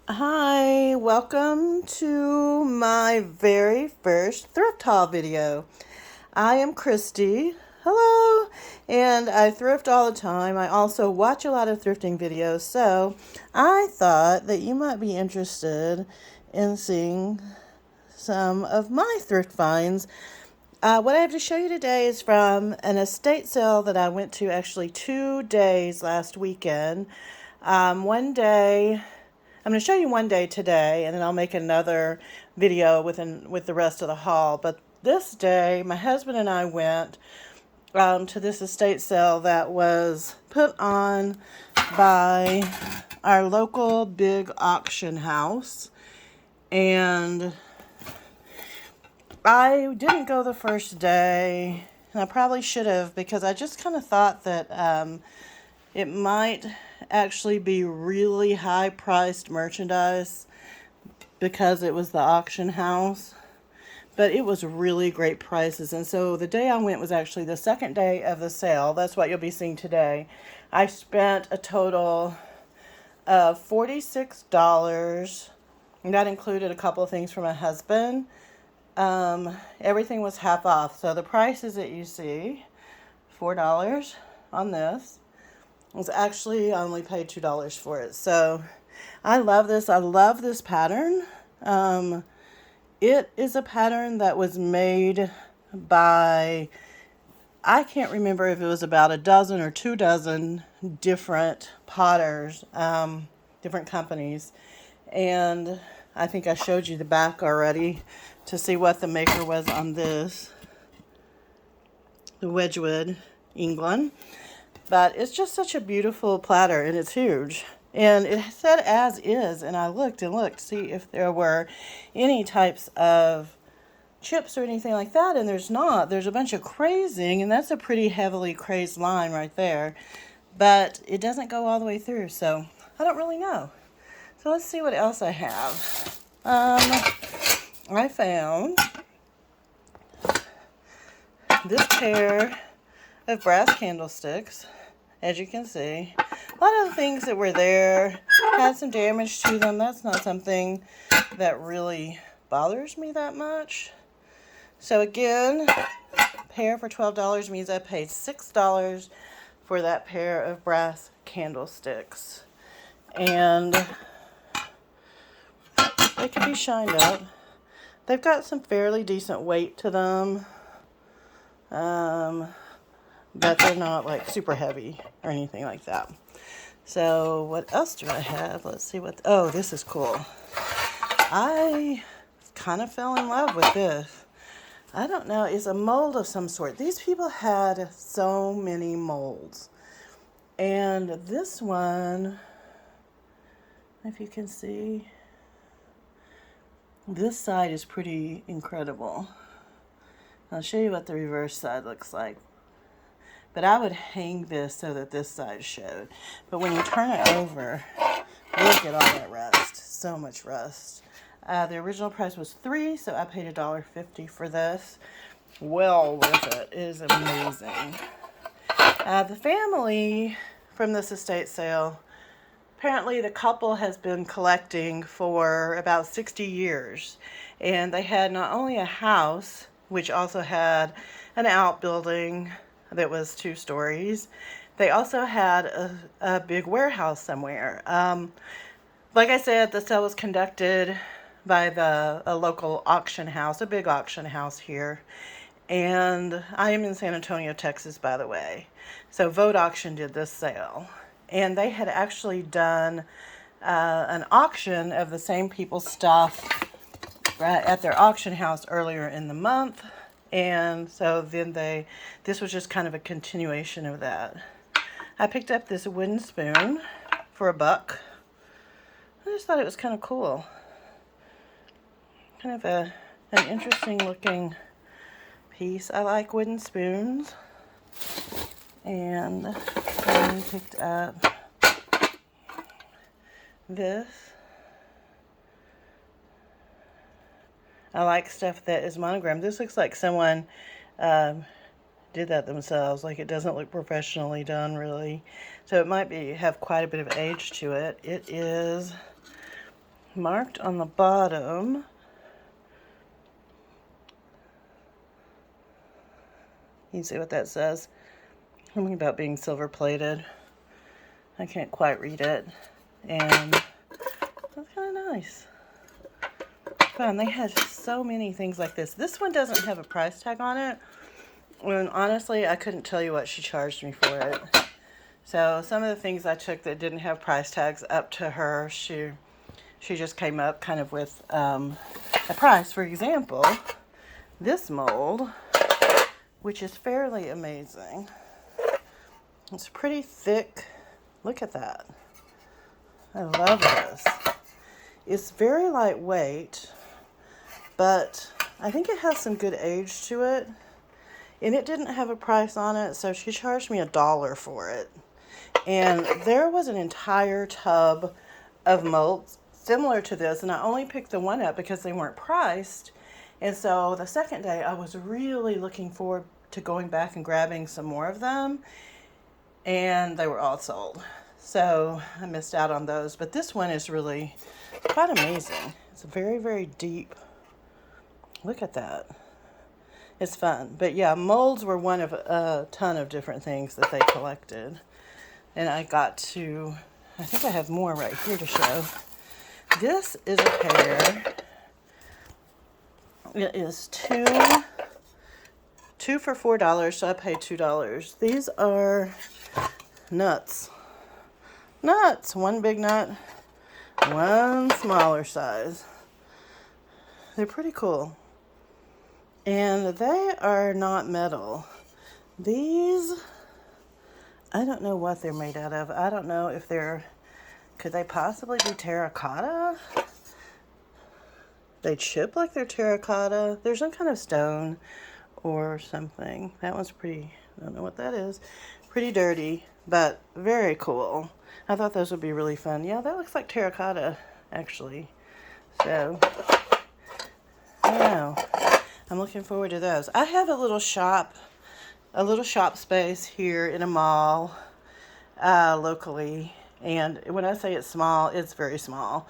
Hi, welcome to my very first thrift haul video. I am Christy. Hello, and I thrift all the time. I also watch a lot of thrifting videos, so I thought that you might be interested in seeing some of my thrift finds. What I have to show you today is from an estate sale that I went to actually 2 days last weekend. One day I'm going to show you one day today, and then I'll make another video with the rest of the haul. But this day, my husband and I went to this estate sale that was put on by our local big auction house. And I didn't go the first day, and I probably should have, because I just kind of thought that it might actually be really high priced merchandise because it was the auction house, but it was really great prices. And so the day I went was actually the second day of the sale. That's what you'll be seeing today. I spent a total of $46, and that included a couple of things for my husband. Everything was half off, so the prices that you see, $4 on this, was actually I only paid $2 for it. So I love this. I love this pattern. It is a pattern that was made by, I can't remember if it was about a dozen or 2 dozen different potters, different companies. And I think I showed you the back already to see what the maker was on this. The Wedgwood, England. But it's just such a beautiful platter, and it's huge. And it said as is, and I looked to see if there were any types of chips or anything like that, and there's not. There's a bunch of crazing, and that's a pretty heavily crazed line right there. But it doesn't go all the way through, so I don't really know. So let's see what else I have. I found this pair of brass candlesticks. As you can see, a lot of the things that were there had some damage to them. That's not something that really bothers me that much. So again, pair for $12 means I paid $6 for that pair of brass candlesticks. And they can be shined up. They've got some fairly decent weight to them. But they're not like super heavy or anything like that. So what else do I have? Let's see what, oh, this is cool. I kind of fell in love with this. I don't know, it's a mold of some sort. These people had so many molds. And this one, if you can see, this side is pretty incredible. I'll show you what the reverse side looks like. But I would hang this so that this side showed. But when you turn it over, look at all that rust. So much rust. The original price was $3, so I paid $1.50 for this. Well worth it. It is amazing. The family from this estate sale, apparently the couple has been collecting for about 60 years. And they had not only a house, which also had an outbuilding that was 2 stories. They also had a big warehouse somewhere. Like I said, the sale was conducted by a local auction house, a big auction house here. And I am in San Antonio, Texas, by the way. So Vote Auction did this sale. And they had actually done an auction of the same people's stuff at their auction house earlier in the month. And so then this was just kind of a continuation of that. I picked up this wooden spoon for $1. I just thought it was kind of cool. Kind of an interesting looking piece. I like wooden spoons. And I picked up this. I like stuff that is monogrammed. This looks like someone did that themselves. Like, it doesn't look professionally done, really. So it might have quite a bit of age to it. It is marked on the bottom. You see what that says? Something about being silver plated. I can't quite read it. And that's kind of nice. Fun. They had so many things like this. This one doesn't have a price tag on it. And honestly, I couldn't tell you what she charged me for it. So some of the things I took that didn't have price tags up to her, she just came up kind of with a price. For example, this mold, which is fairly amazing. It's pretty thick. Look at that. I love this. It's very lightweight, but I think it has some good age to it. And it didn't have a price on it, so she charged me $1 for it. And there was an entire tub of molds similar to this, and I only picked the one up because they weren't priced. And so the second day, I was really looking forward to going back and grabbing some more of them, and they were all sold. So I missed out on those, but this one is really quite amazing. It's very, very deep. Look at that. It's fun. But yeah, molds were one of a ton of different things that they collected. And I got to, I think I have more right here to show. This is a pair. It is two for $4, so I paid $2. These are nuts. Nuts. One big nut, one smaller size. They're pretty cool. And they are not metal. These, I don't know what they're made out of. I don't know if they're, could they possibly be terracotta? They chip like they're terracotta. There's some kind of stone or something. That one's pretty, I don't know what that is. Pretty dirty, but very cool. I thought those would be really fun. Yeah, that looks like terracotta, actually. So, I don't know. I'm looking forward to those. I have a little shop space here in a mall locally. And when I say it's small, it's very small.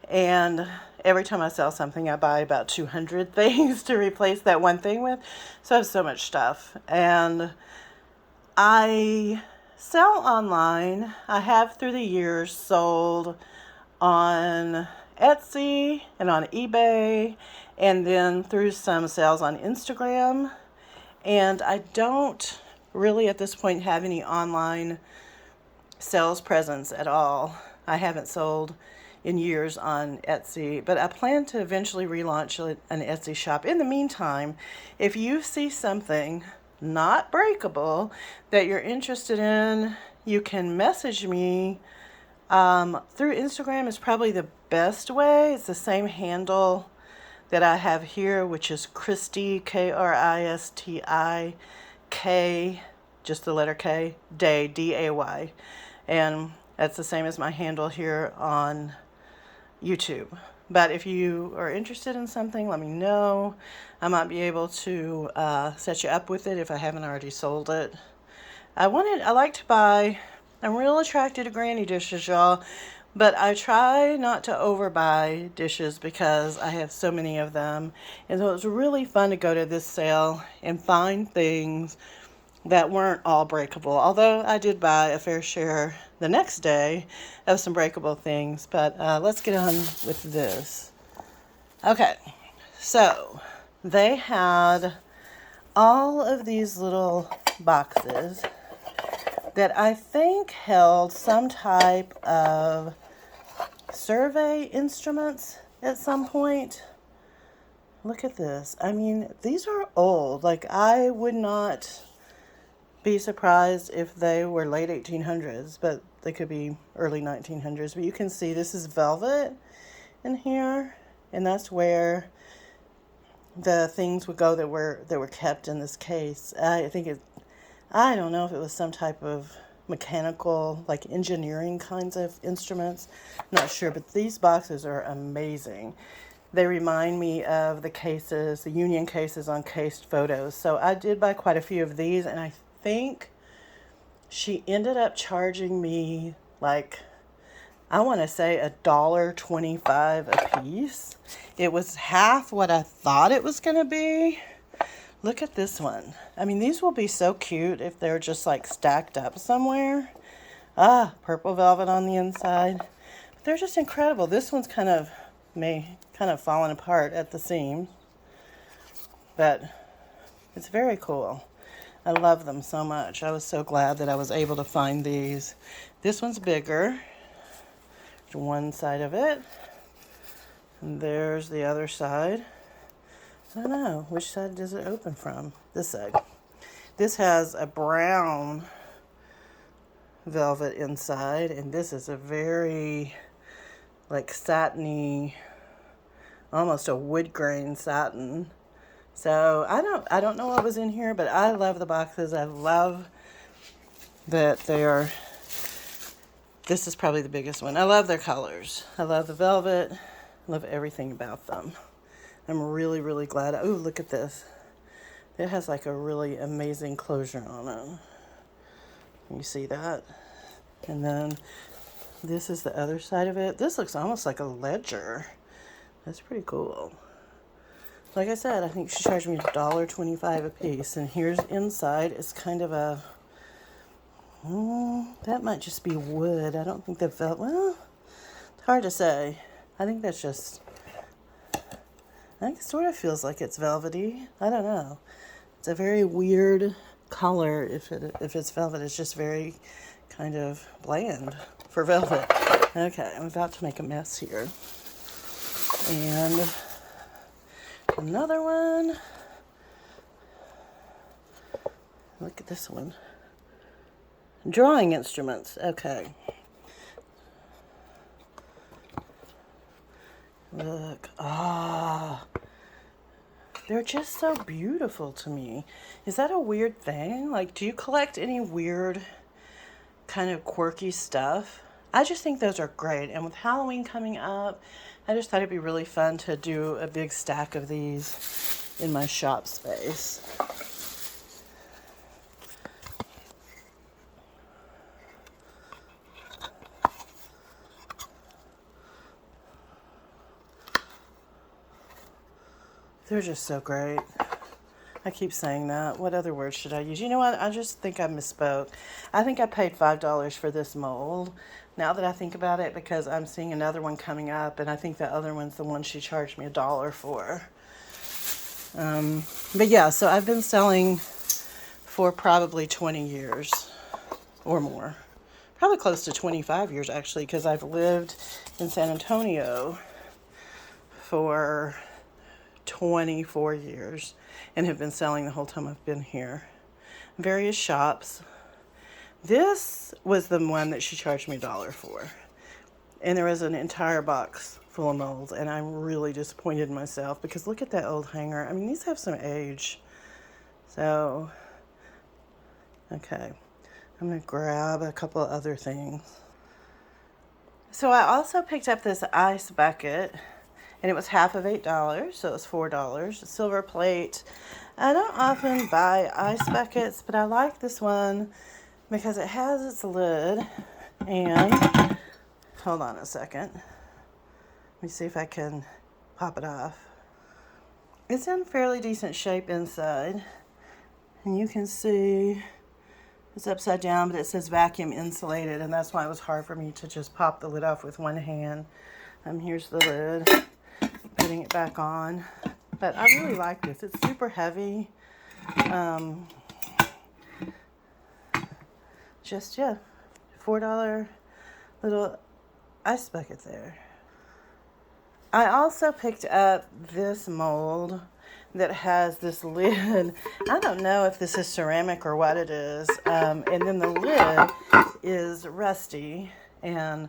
And every time I sell something, I buy about 200 things to replace that one thing with. So I have so much stuff. And I sell online. I have through the years sold on Etsy and on eBay, and then through some sales on Instagram. And I don't really at this point have any online sales presence at all. I haven't sold in years on Etsy, but I plan to eventually relaunch an Etsy shop. In the meantime, if you see something not breakable that you're interested in, you can message me through Instagram. Is probably the best way. It's the same handle that I have here, which is Kristi, K-R-I-S-T-I-K, just the letter K, Day, D-A-Y. And that's the same as my handle here on YouTube. But if you are interested in something, let me know. I might be able to set you up with it if I haven't already sold it. I like to buy, I'm real attracted to granny dishes, y'all. But I try not to overbuy dishes because I have so many of them. And so it was really fun to go to this sale and find things that weren't all breakable. Although I did buy a fair share the next day of some breakable things. But let's get on with this. Okay, so they had all of these little boxes that I think held some type of survey instruments at some point. Look at this. I mean, these are old. Like, I would not be surprised if they were late 1800s, but they could be early 1900s. But you can see this is velvet in here, and that's where the things would go that were kept in this case. I don't know if it was some type of mechanical, like engineering kinds of instruments. Not sure, but these boxes are amazing. They remind me of the cases, the Union cases on cased photos. So I did buy quite a few of these, and I think she ended up charging me like I want to say $1.25 a piece. It was half what I thought it was going to be. Look at this one. I mean, these will be so cute if they're just like stacked up somewhere. Ah, purple velvet on the inside. They're just incredible. This one's kind of falling apart at the seam, but it's very cool. I love them so much. I was so glad that I was able to find these. This one's bigger. One side of it, and there's the other side. I don't know, which side does it open from? This side. This has a brown velvet inside, and this is a very like satiny, almost a wood grain satin. So I don't know what was in here, but I love the boxes. I love that they are. This is probably the biggest one. I love their colors. I love the velvet. I love everything about them. I'm really, really glad. Oh, look at this. It has like a really amazing closure on it. You see that? And then this is the other side of it. This looks almost like a ledger. That's pretty cool. Like I said, I think she charged me $1.25 a piece. And here's inside. It's kind of a... that might just be wood. I don't think the velvet... Well, it's hard to say. I think that's just... I think it sort of feels like it's velvety. I don't know. It's a very weird color. If it's velvet, it's just very kind of bland for velvet. Okay, I'm about to make a mess here. And another one. Look at this one. Drawing instruments. Okay. Look. Ah. They're just so beautiful to me. Is that a weird thing? Like, do you collect any weird kind of quirky stuff? I just think those are great. And with Halloween coming up, I just thought it'd be really fun to do a big stack of these in my shop space. They're just so great. I keep saying that. What other words should I use? You know what? I just think I misspoke. I think I paid $5 for this mold. Now that I think about it, because I'm seeing another one coming up, and I think the other one's the one she charged me $1 for. But yeah, so I've been selling for probably 20 years or more. Probably close to 25 years, actually, because I've lived in San Antonio for 24 years and have been selling the whole time I've been here. Various shops. This was the one that she charged me $1 for. And there was an entire box full of molds, and I'm really disappointed in myself because look at that old hanger. I mean, these have some age. So, okay. I'm going to grab a couple of other things. So I also picked up this ice bucket. And it was half of $8, so it was $4. A silver plate. I don't often buy ice buckets, but I like this one because it has its lid. And, hold on a second. Let me see if I can pop it off. It's in fairly decent shape inside. And you can see it's upside down, but it says vacuum insulated. And that's why it was hard for me to just pop the lid off with one hand. Here's the lid. Putting it back on, but I really like this. It's super heavy. Just yeah, $4 little ice bucket there. I also picked up this mold that has this lid. I don't know if this is ceramic or what it is. And then the lid is rusty and,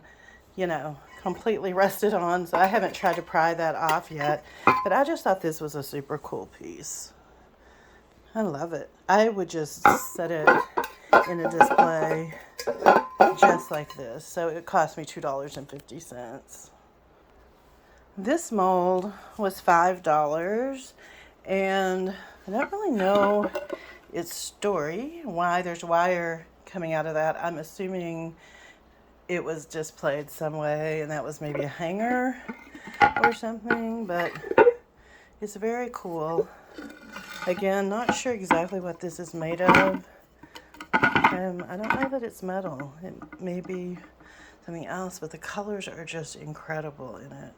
you know, completely rusted on, so I haven't tried to pry that off yet, but I just thought this was a super cool piece. I love it. I would just set it in a display just like this. So it cost me $2.50. This mold was $5, and I don't really know its story, why there's wire coming out of that. I'm assuming it was displayed some way, and that was maybe a hanger or something, but it's very cool. Again, not sure exactly what this is made of. I don't know that it's metal. It may be something else, but the colors are just incredible in it.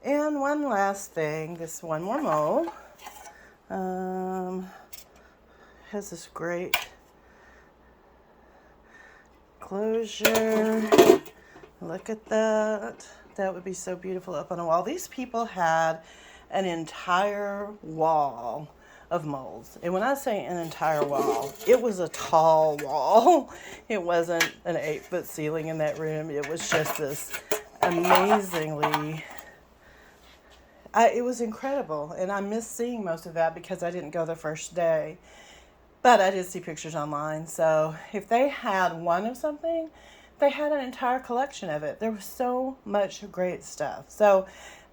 And one last thing, this one more mold. Has this great closure. Look at that. That would be so beautiful up on a wall. These people had an entire wall of molds. And when I say an entire wall, it was a tall wall. It wasn't an 8-foot ceiling in that room. It was just this amazingly, it was incredible. And I missed seeing most of that because I didn't go the first day. But I did see pictures online. So if they had one of something, they had an entire collection of it. There was so much great stuff. So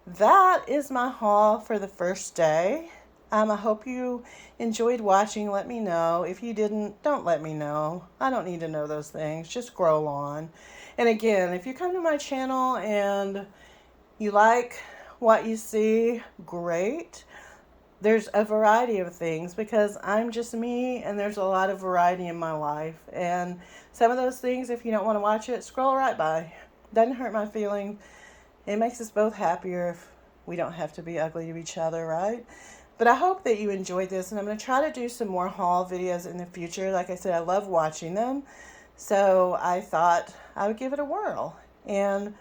that is my haul for the first day. I hope you enjoyed watching. Let me know. If you didn't, don't let me know. I don't need to know those things. Just scroll on. And again, if you come to my channel and you like what you see, great. There's a variety of things because I'm just me, and there's a lot of variety in my life. And some of those things, if you don't want to watch it, scroll right by. Doesn't hurt my feelings. It makes us both happier if we don't have to be ugly to each other, right? But I hope that you enjoyed this, and I'm going to try to do some more haul videos in the future. Like I said, I love watching them, so I thought I would give it a whirl. And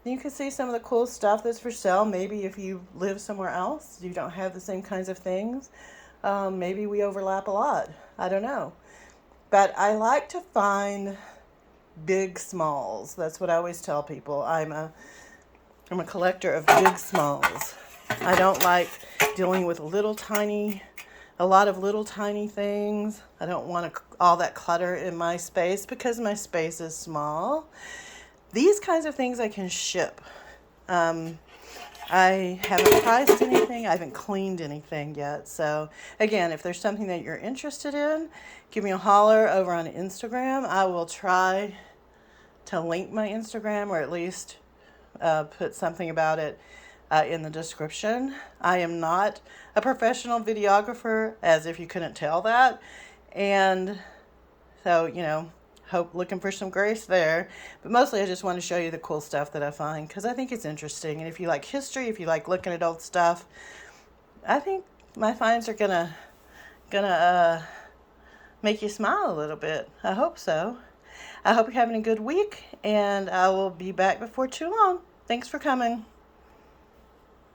you can see some of the cool stuff that's for sale. Maybe if you live somewhere else, you don't have the same kinds of things. Maybe we overlap a lot. I don't know. But I like to find big smalls. That's what I always tell people. I'm a collector of big smalls. I don't like dealing with a lot of little tiny things. I don't want all that clutter in my space because my space is small. These kinds of things I can ship. I haven't priced anything. I haven't cleaned anything yet. So again, if there's something that you're interested in, give me a holler over on Instagram. I will try to link my Instagram, or at least put something about it in the description. I am not a professional videographer, as if you couldn't tell that. And so, looking for some grace there. But mostly I just want to show you the cool stuff that I find because I think it's interesting. And if you like history, if you like looking at old stuff, I think my finds are gonna make you smile a little bit. I hope so. I hope you're having a good week, and I will be back before too long. Thanks for coming.